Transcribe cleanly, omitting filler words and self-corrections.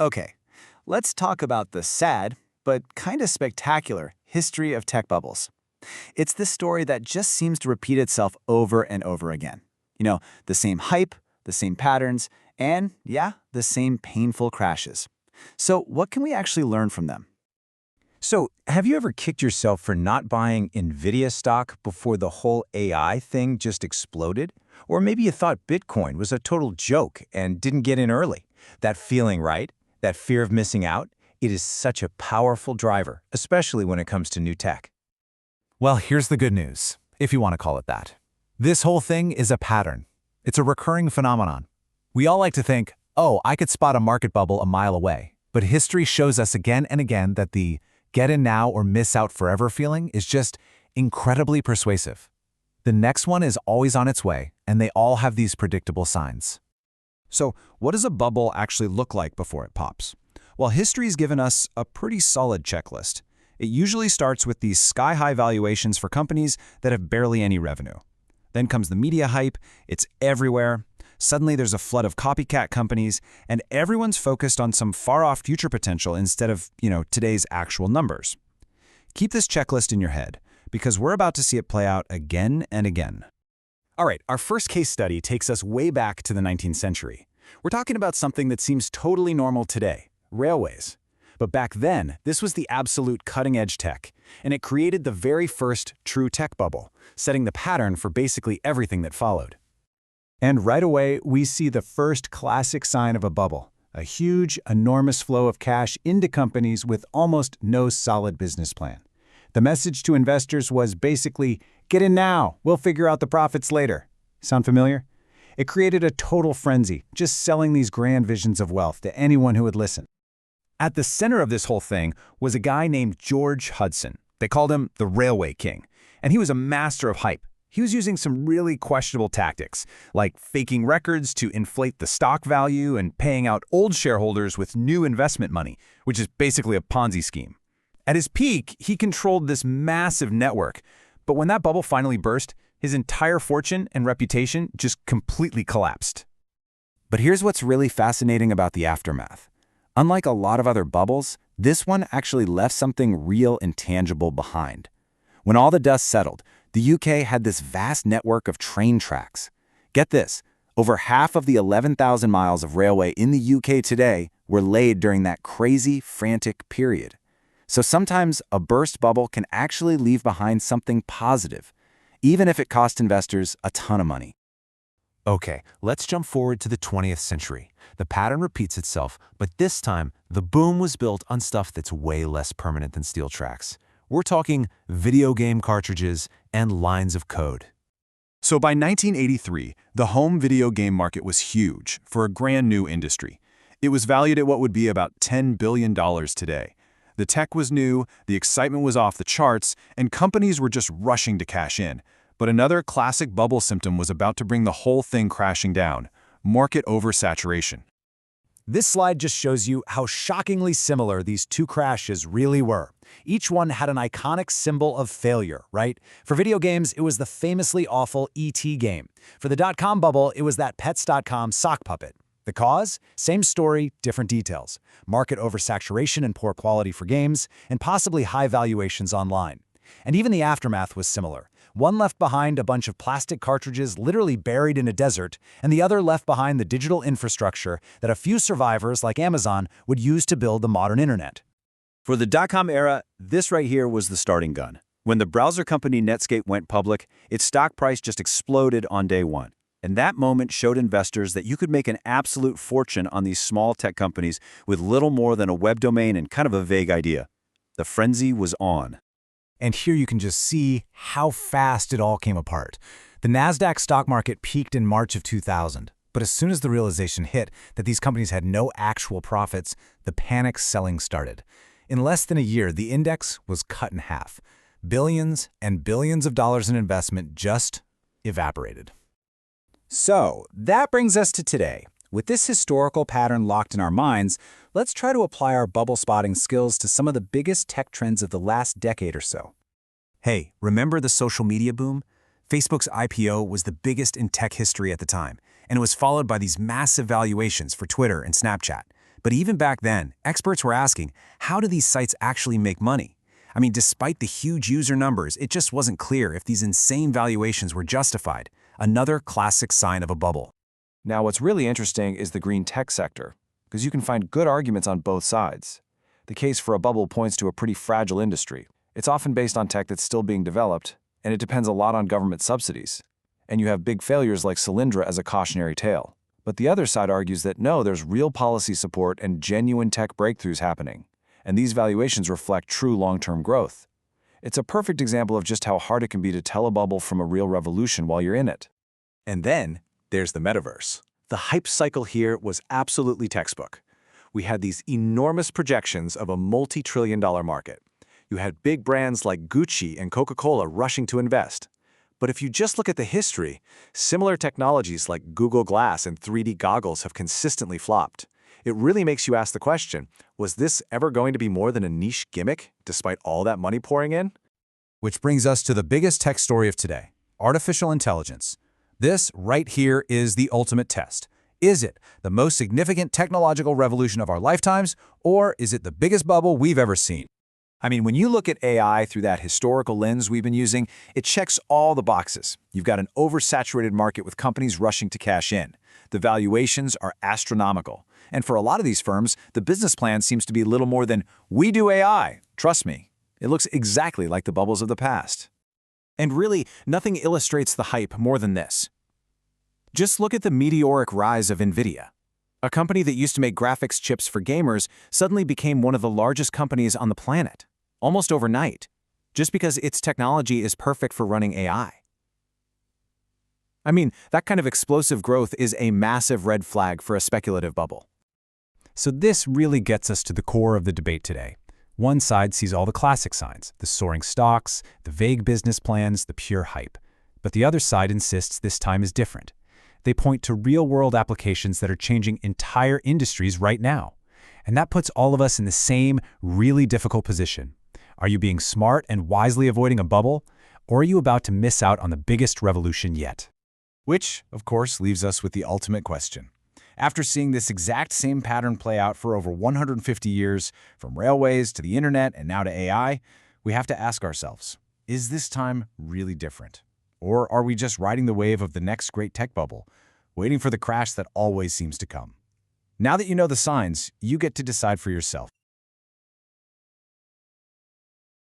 Okay, let's talk about the sad, but kind of spectacular, history of tech bubbles. It's this story that just seems to repeat itself over and over again. The same hype, the same patterns, and, yeah, the same painful crashes. So what can we actually learn from them? So, have you ever kicked yourself for not buying NVIDIA stock before the whole AI thing just exploded? Or maybe you thought Bitcoin was a total joke and didn't get in early. That feeling, right? That fear of missing out? It is such a powerful driver, especially when it comes to new tech. Well, here's the good news, if you want to call it that. This whole thing is a pattern. It's a recurring phenomenon. We all like to think, oh, I could spot a market bubble a mile away. But history shows us again and again that the get in now or miss out forever feeling is just incredibly persuasive. The next one is always on its way, and they all have these predictable signs. So, what does a bubble actually look like before it pops? Well, history's given us a pretty solid checklist. It usually starts with these sky-high valuations for companies that have barely any revenue. Then comes the media hype, it's everywhere. Suddenly there's a flood of copycat companies, and everyone's focused on some far-off future potential instead of, today's actual numbers. Keep this checklist in your head, because we're about to see it play out again and again. All right, our first case study takes us way back to the 19th century. We're talking about something that seems totally normal today, railways. But back then, this was the absolute cutting-edge tech, and it created the very first true tech bubble, setting the pattern for basically everything that followed. And right away, we see the first classic sign of a bubble, a huge, enormous flow of cash into companies with almost no solid business plan. The message to investors was basically, get in now, we'll figure out the profits later. Sound familiar? It created a total frenzy, just selling these grand visions of wealth to anyone who would listen. At the center of this whole thing was a guy named George Hudson. They called him the Railway King, and he was a master of hype. He was using some really questionable tactics, like faking records to inflate the stock value and paying out old shareholders with new investment money, which is basically a Ponzi scheme. At his peak, he controlled this massive network, but when that bubble finally burst, his entire fortune and reputation just completely collapsed. But here's what's really fascinating about the aftermath. Unlike a lot of other bubbles, this one actually left something real and tangible behind. When all the dust settled, the UK had this vast network of train tracks. Get this, over half of the 11,000 miles of railway in the UK today were laid during that crazy, frantic period. So sometimes a burst bubble can actually leave behind something positive, even if it cost investors a ton of money. Okay, let's jump forward to the 20th century. The pattern repeats itself, but this time, the boom was built on stuff that's way less permanent than steel tracks. We're talking video game cartridges and lines of code. So by 1983, the home video game market was huge for a brand new industry. It was valued at what would be about $10 billion today. The tech was new, the excitement was off the charts, and companies were just rushing to cash in. But another classic bubble symptom was about to bring the whole thing crashing down: market oversaturation. This slide just shows you how shockingly similar these two crashes really were. Each one had an iconic symbol of failure, right? For video games, it was the famously awful E.T. game. For the dot-com bubble, it was that Pets.com sock puppet. The cause? Same story, different details. Market oversaturation and poor quality for games, and possibly high valuations online. And even the aftermath was similar. One left behind a bunch of plastic cartridges literally buried in a desert, and the other left behind the digital infrastructure that a few survivors like Amazon would use to build the modern internet. For the dot-com era, this right here was the starting gun. When the browser company Netscape went public, its stock price just exploded on day one. And that moment showed investors that you could make an absolute fortune on these small tech companies with little more than a web domain and kind of a vague idea. The frenzy was on. And here you can just see how fast it all came apart. The NASDAQ stock market peaked in March of 2000, but as soon as the realization hit that these companies had no actual profits, the panic selling started. In less than a year, the index was cut in half. Billions and billions of dollars in investment just evaporated. So that brings us to today. With this historical pattern locked in our minds, let's try to apply our bubble spotting skills to some of the biggest tech trends of the last decade or so. Hey, remember the social media boom? Facebook's IPO was the biggest in tech history at the time, and it was followed by these massive valuations for Twitter and Snapchat. But even back then, experts were asking, how do these sites actually make money? I mean, despite the huge user numbers, it just wasn't clear if these insane valuations were justified. Another classic sign of a bubble. Now, what's really interesting is the green tech sector, because you can find good arguments on both sides. The case for a bubble points to a pretty fragile industry. It's often based on tech that's still being developed, and it depends a lot on government subsidies. And you have big failures like Solyndra as a cautionary tale. But the other side argues that no, there's real policy support and genuine tech breakthroughs happening, and these valuations reflect true long-term growth. It's a perfect example of just how hard it can be to tell a bubble from a real revolution while you're in it. And then there's the metaverse. The hype cycle here was absolutely textbook. We had these enormous projections of a multi-trillion-dollar market. You had big brands like Gucci and Coca-Cola rushing to invest. But if you just look at the history, similar technologies like Google Glass and 3D goggles have consistently flopped. It really makes you ask the question, was this ever going to be more than a niche gimmick, despite all that money pouring in? Which brings us to the biggest tech story of today, artificial intelligence. This right here is the ultimate test. Is it the most significant technological revolution of our lifetimes, or is it the biggest bubble we've ever seen? I mean, when you look at AI through that historical lens we've been using, it checks all the boxes. You've got an oversaturated market with companies rushing to cash in. The valuations are astronomical. And for a lot of these firms, the business plan seems to be little more than, we do AI, trust me. It looks exactly like the bubbles of the past. And really, nothing illustrates the hype more than this. Just look at the meteoric rise of NVIDIA. A company that used to make graphics chips for gamers suddenly became one of the largest companies on the planet, almost overnight, just because its technology is perfect for running AI. I mean, that kind of explosive growth is a massive red flag for a speculative bubble. So this really gets us to the core of the debate today. One side sees all the classic signs, the soaring stocks, the vague business plans, the pure hype. But the other side insists this time is different. They point to real-world applications that are changing entire industries right now. And that puts all of us in the same, really difficult position. Are you being smart and wisely avoiding a bubble, or are you about to miss out on the biggest revolution yet? Which, of course, leaves us with the ultimate question. After seeing this exact same pattern play out for over 150 years, from railways to the internet and now to AI, we have to ask ourselves, is this time really different? Or are we just riding the wave of the next great tech bubble, waiting for the crash that always seems to come? Now that you know the signs, you get to decide for yourself.